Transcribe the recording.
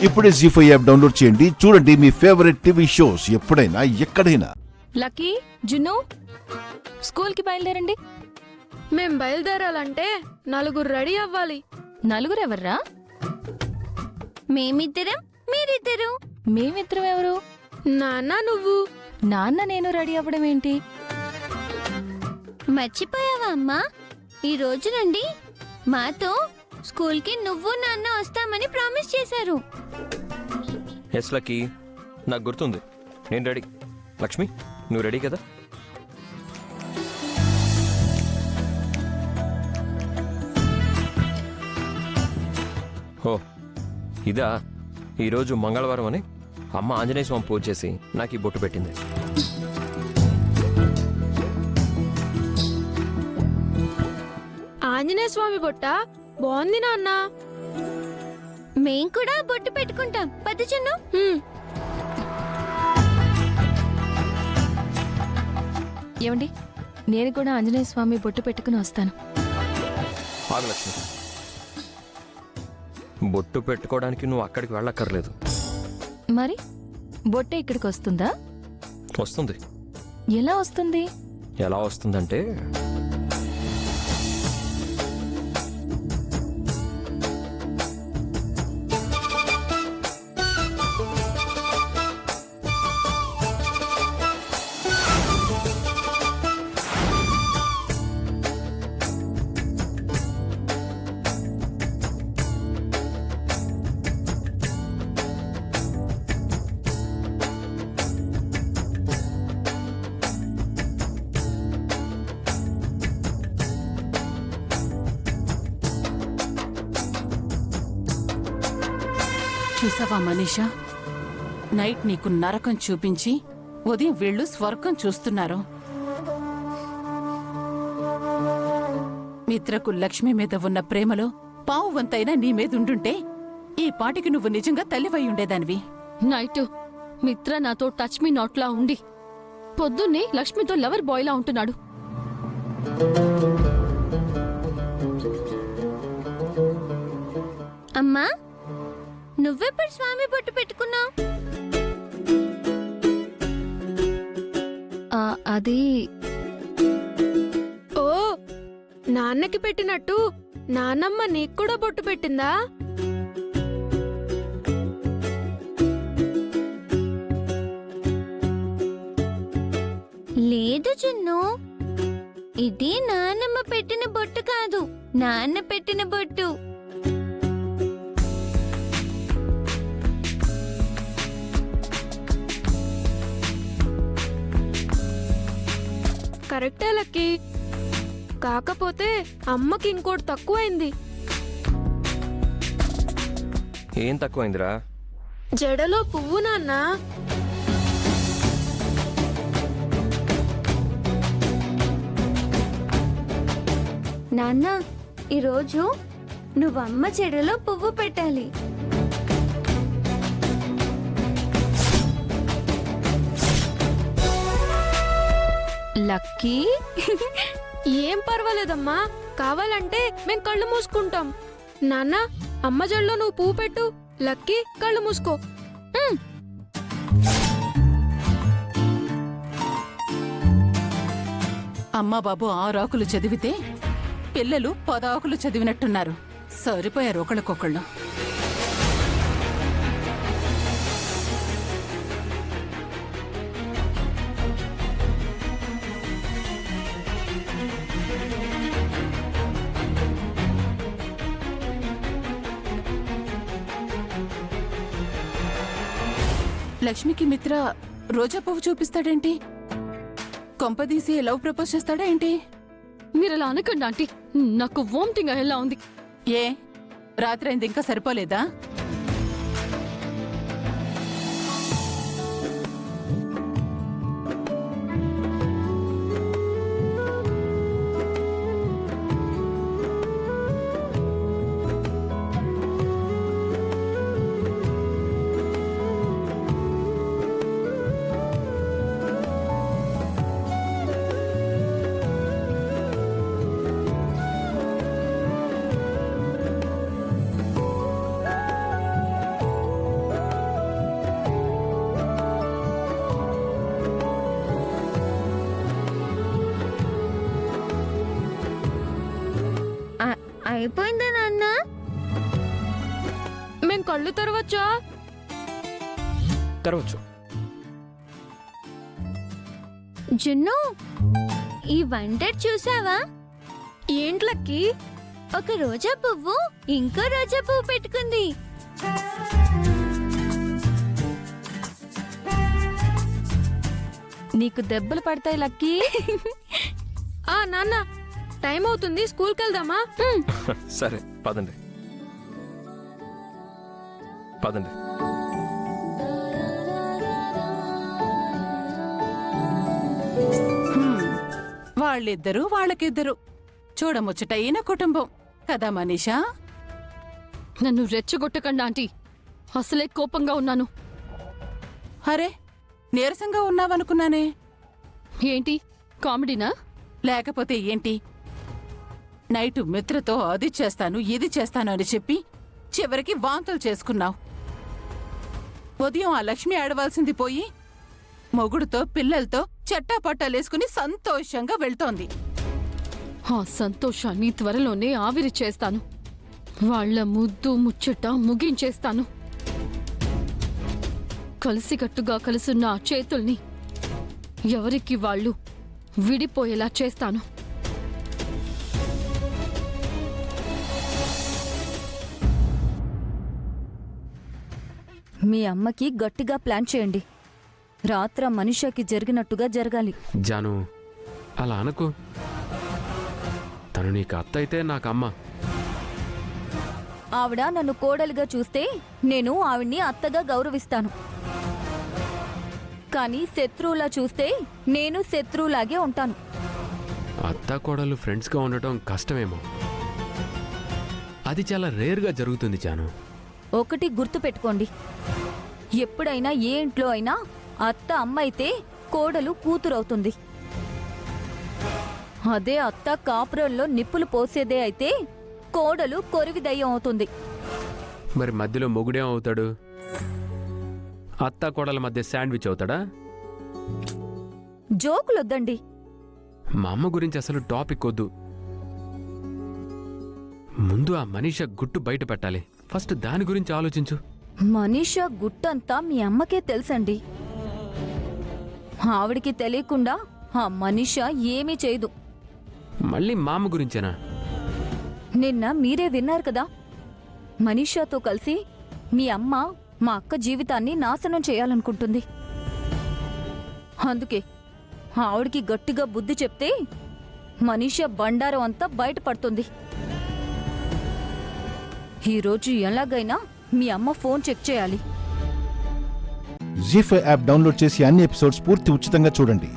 ఇప్పుడే జీ5 app download చేయండి. చూడండి మీ ఫేవరెట్ టీవీ షోస్ ఎప్పుడైనా ఎక్కడైనా. లక్కీ, జున్ను, స్కూల్ కి బయలుదేరండి. మేం బయలుదేరాలంటే 4 రెడీ అవ్వాలి. నలుగురెవర్రా? మేమిద్దరం, మీరిద్దరు. మేమిద్దరం ఎవరు? నాన్న, నువ్వు. నాన్న నేను రెడీ అవ్వడం ఏంటి? మర్చిపోయావా అమ్మా? ఈ రోజు నుండి మాతో స్కూల్కి నువ్వు నాన్న వస్తామని ప్రామిస్ చేశారు. ఎస్ లక్కీ, నాకు గుర్తుంది. నేను రెడీ. లక్ష్మి, నువ్వు రెడీ కదా? ఓ ఇదా, ఈరోజు మంగళవారం అని అమ్మ ఆంజనేయ స్వామి పూజ చేసి నాకు ఈ బొట్టు పెట్టింది. ఆంజనేయ స్వామి బొట్ట బాగుంది నాన్న. మేం కూడా బొట్టు పెట్టుకుంటాం. పద చిన్ను. ఏమండి, నేను కూడా ఆంజనేయ స్వామి బొట్టు పెట్టుకుని వస్తాను. ఆగు లక్ష్మి, బొట్టు పెట్టుకోవడానికి నువ్వు అక్కడికి వెళ్ళక్కర్లేదు. మరి బొట్టే ఇక్కడికి వస్తుందా? వస్తుంది. ఎలా వస్తుంది? ఎలా వస్తుందంటే, చూసావా మనీషా, నైట్ నీకు నరకం చూపించి ఉదయం వీళ్ళు స్వర్గం చూస్తున్నారు. మిత్రకు లక్ష్మి మీద ఉన్న ప్రేమలో పావు వంతైనా నీ మీదుండుంటే ఈ పాటికి నువ్వు నిజంగా తల్లివై ఉండేదానివి. నైట్ మిత్ర నాతో టచ్ మీ నాట్లా ఉండి పొద్దున్నే లక్ష్మితో లవర్ బాయ్లా ఉంటున్నాడు. అమ్మా, నువ్వెప్పుడు స్వామి బొట్టు పెట్టుకున్నావు? అది ఓ, నాన్నకి పెట్టినట్టు నాన్నమ్మ నీకు కూడా బొట్టు పెట్టిందా? లేదు చిన్ను, ఇది నాన్నమ్మ పెట్టిన బొట్టు కాదు, నాన్న పెట్టిన బొట్టు. కరెక్టే లక్కీ. కాకపోతే అమ్మకి ఇంకోటి తక్కువైంది. ఏం తక్కువైందిరా? జడలో పువ్వు నాన్న. నాన్న, ఈరోజు నువ్వమ్మ చెడలో పువ్వు పెట్టాలి. లక్కీ, ఏం పర్వాలేదమ్మా, కావాలంటే మేం కళ్ళు మూసుకుంటాం. నాన్న, అమ్మ జడలో నువ్వు పువ్వు పెట్టు. లక్కీ, కళ్ళు మూసుకో. అమ్మా బాబు 6 ఆకులు చదివితే పిల్లలు 10 ఆకులు చదివినట్టున్నారు. సరిపోయారు ఒకళ్ళకొకళ్ళు. లక్ష్మికి మిత్ర రోజా పువ్వు చూపిస్తాడేంటి? కొంపదీసి లవ్ ప్రపోజ్ చేస్తాడా ఏంటి? మీరలా అనకండి ఆంటీ, నాకు వామిటింగ్ అయ్యేలా ఉంది. ఏ, రాత్రి అయింది ఇంకా సరిపోలేదా? అయిపోయిందా నాన్న? మేం కళ్ళు తెరవచ్చా? తెరవచ్చు. జున్ను, ఈ వండర్ చూసావా? ఏంటి లక్కీ? ఒక రోజా పువ్వు ఇంకో రోజా పువ్వు పెట్టుకుంది. నీకు దెబ్బలు పడతాయి లక్కీ. నాన్న, టైం అవుతుంది, స్కూల్కి వెళ్దామా? సరే పదండి పదండి. వాళ్ళిద్దరూ వాళ్ళకిద్దరు చూడముచ్చటైన కుటుంబం కదా మనీషా? నన్ను రెచ్చగొట్టకండి ఆంటీ, అసలే కోపంగా ఉన్నాను. అరే, నీరసంగా ఉన్నావనుకున్నానే. ఏంటి కామెడీనా? లేకపోతే ఏంటి? నైటు మిత్రతో అది చేస్తాను ఇది చేస్తాను అని చెప్పి చివరికి వాంతులు చేసుకున్నావు. ఉదయం ఆ లక్ష్మి ఆడవలసింది పోయి మొగుడుతో పిల్లలతో చెట్టాపట్టాలేసుకుని సంతోషంగా వెళ్తోంది. ఆ సంతోషాన్ని త్వరలోనే ఆవిరి చేస్తాను. వాళ్ళ ముద్దు ముచ్చట ముగించేస్తాను. కలిసికట్టుగా కలుసున్న ఆ చేతుల్ని ఎవరికి వాళ్ళు విడిపోయేలా చేస్తాను. మీ అమ్మకి గట్టిగా ప్లాన్ చేయండి. రాత్ర మనిషికి జరిగినట్టుగా జరగాలి. జాను, అలా అనకు. తను నీకు అత్త అయితే నాకు అమ్మ. ఆవిడ నన్ను కోడలిగా చూస్తే నేను ఆవిడ్ని అత్తగా గౌరవిస్తాను. కానీ శత్రువులా చూస్తే నేను శత్రువులాగే ఉంటాను. అత్త కోడలు ఫ్రెండ్స్గా ఉండటం కష్టమేమో. అది చాలా రేర్గా జరుగుతుంది జాను. ఒకటి గుర్తు పెట్టుకోండి, ఎప్పుడైనా ఏ ఇంట్లో అయినా అత్త అమ్మ అయితే కోడలు కూతురవుతుంది. అదే అత్త కాపురంలో నిప్పులు పోసేదే అయితే కోడలు కొరివిదయ్యం అవుతుంది. మరి మధ్యలో మొగుడేం అవుతాడు? అత్త కోడల మధ్య శాండ్విచ్ అవుతాడా? జోకులొద్దండి. మా అమ్మ గురించి అసలు టాపిక్ వద్దు. ముందు ఆ మనీషా గుట్టు బయట పెట్టాలి. ఫస్ట్ దాని గురించి ఆలోచించు. మనీషా గుట్టంతా మీ అమ్మకే తెలుసండి. ఆవిడికి తెలియకుండా ఆ మనీషా ఏమీ చేయదు. మళ్ళీ మా అమ్మ గురించేనా? నిన్న మీరే విన్నారు కదా, మనీషాతో కలిసి మీ అమ్మ మా అక్క జీవితాన్ని నాశనం చేయాలనుకుంటుంది. అందుకే ఆవిడికి గట్టిగా బుద్ధి చెప్తే మనీషా బండారం అంతా బయటపడుతుంది. ఈరోజు ఎలాగైనా మీ అమ్మ ఫోన్ చెక్ చేయాలి. జీ5 యాప్ డౌన్లోడ్ చేసి అన్ని ఎపిసోడ్స్ పూర్తి ఉచితంగా చూడండి.